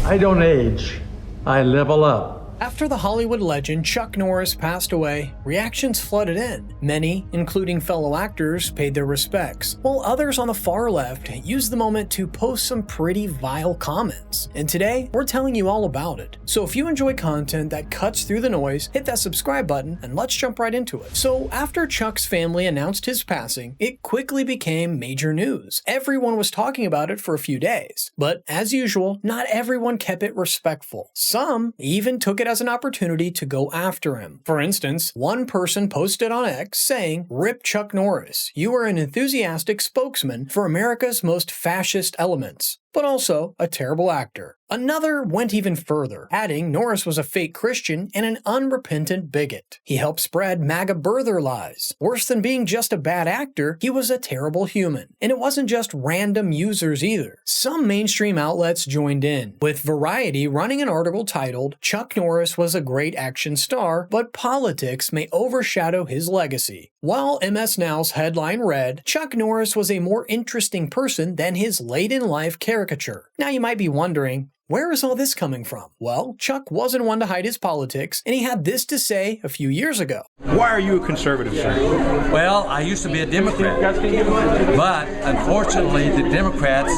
I don't age. I level up. After the Hollywood legend Chuck Norris passed away, reactions flooded in. Many, including fellow actors, paid their respects, while others on the far left used the moment to post some pretty vile comments. And today, we're telling you all about it. So if you enjoy content that cuts through the noise, hit that subscribe button and let's jump right into it. So after Chuck's family announced his passing, it quickly became major news. Everyone was talking about it for a few days. But as usual, not everyone kept it respectful. Some even took it as an opportunity to go after him. For instance, one person posted on X saying, "Rip Chuck Norris, you are an enthusiastic spokesman for America's most fascist elements, but also a terrible actor." Another went even further, adding Norris was a fake Christian and an unrepentant bigot. He helped spread MAGA birther lies. Worse than being just a bad actor, he was a terrible human. And it wasn't just random users either. Some mainstream outlets joined in, with Variety running an article titled, "Chuck Norris was a great action star, but politics may overshadow his legacy." While MS Now's headline read, "Chuck Norris was a more interesting person than his late-in-life caricature." Now you might be wondering, where is all this coming from? Well, Chuck wasn't one to hide his politics, and he had this to say a few years ago. Why are you a conservative, sir? Well, I used to be a Democrat, but unfortunately the Democrats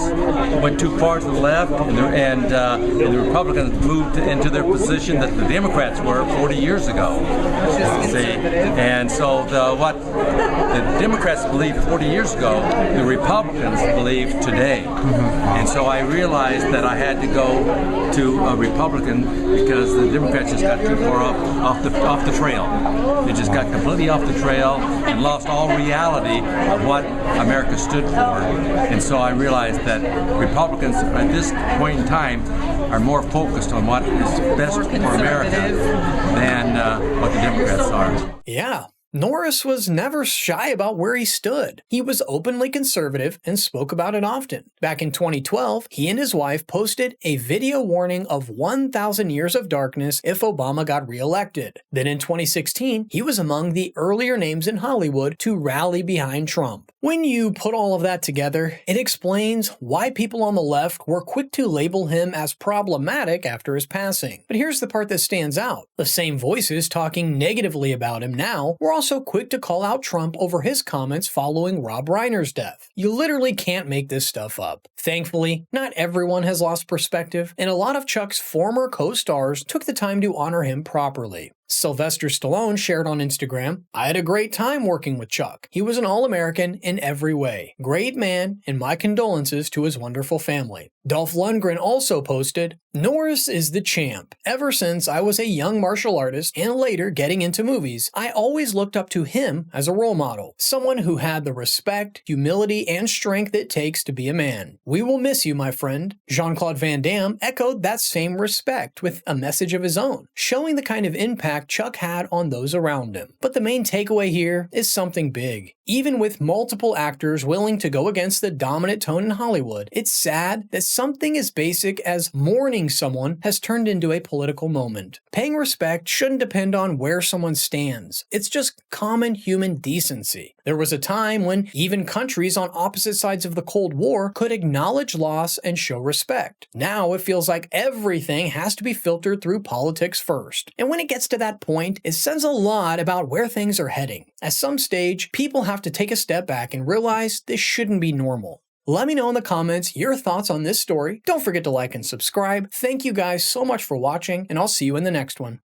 went too far to the left, and the Republicans moved into their position that the Democrats were 40 years ago. See, and so what the Democrats believed 40 years ago, the Republicans believe today. And so I realized that I had to go to a Republican because the Democrats just got too far off the trail. They just got completely off the trail and lost all reality of what America stood for. And so I realized that Republicans at this point in time are more focused on what is best for America than what the Democrats are. Yeah. Norris was never shy about where he stood. He was openly conservative and spoke about it often. Back in 2012, he and his wife posted a video warning of 1,000 years of darkness if Obama got reelected. Then in 2016, he was among the earlier names in Hollywood to rally behind Trump. When you put all of that together, it explains why people on the left were quick to label him as problematic after his passing. But here's the part that stands out. The same voices talking negatively about him now were also quick to call out Trump over his comments following Rob Reiner's death. You literally can't make this stuff up. Thankfully, not everyone has lost perspective, and a lot of Chuck's former co-stars took the time to honor him properly. Sylvester Stallone shared on Instagram, "I had a great time working with Chuck. He was an all-American in every way. Great man, and my condolences to his wonderful family." Dolph Lundgren also posted, "Norris is the champ. Ever since I was a young martial artist and later getting into movies, I always looked up to him as a role model. Someone who had the respect, humility, and strength it takes to be a man. We will miss you, my friend." Jean-Claude Van Damme echoed that same respect with a message of his own, showing the kind of impact Chuck had on those around him. But the main takeaway here is something big. Even with multiple actors willing to go against the dominant tone in Hollywood, it's sad that something as basic as mourning someone has turned into a political moment. Paying respect shouldn't depend on where someone stands. It's just common human decency. There was a time when even countries on opposite sides of the Cold War could acknowledge loss and show respect. Now it feels like everything has to be filtered through politics first. And when it gets to that point, it says a lot about where things are heading. At some stage, people have to take a step back and realize this shouldn't be normal. Let me know in the comments your thoughts on this story. Don't forget to like and subscribe. Thank you guys so much for watching, and I'll see you in the next one.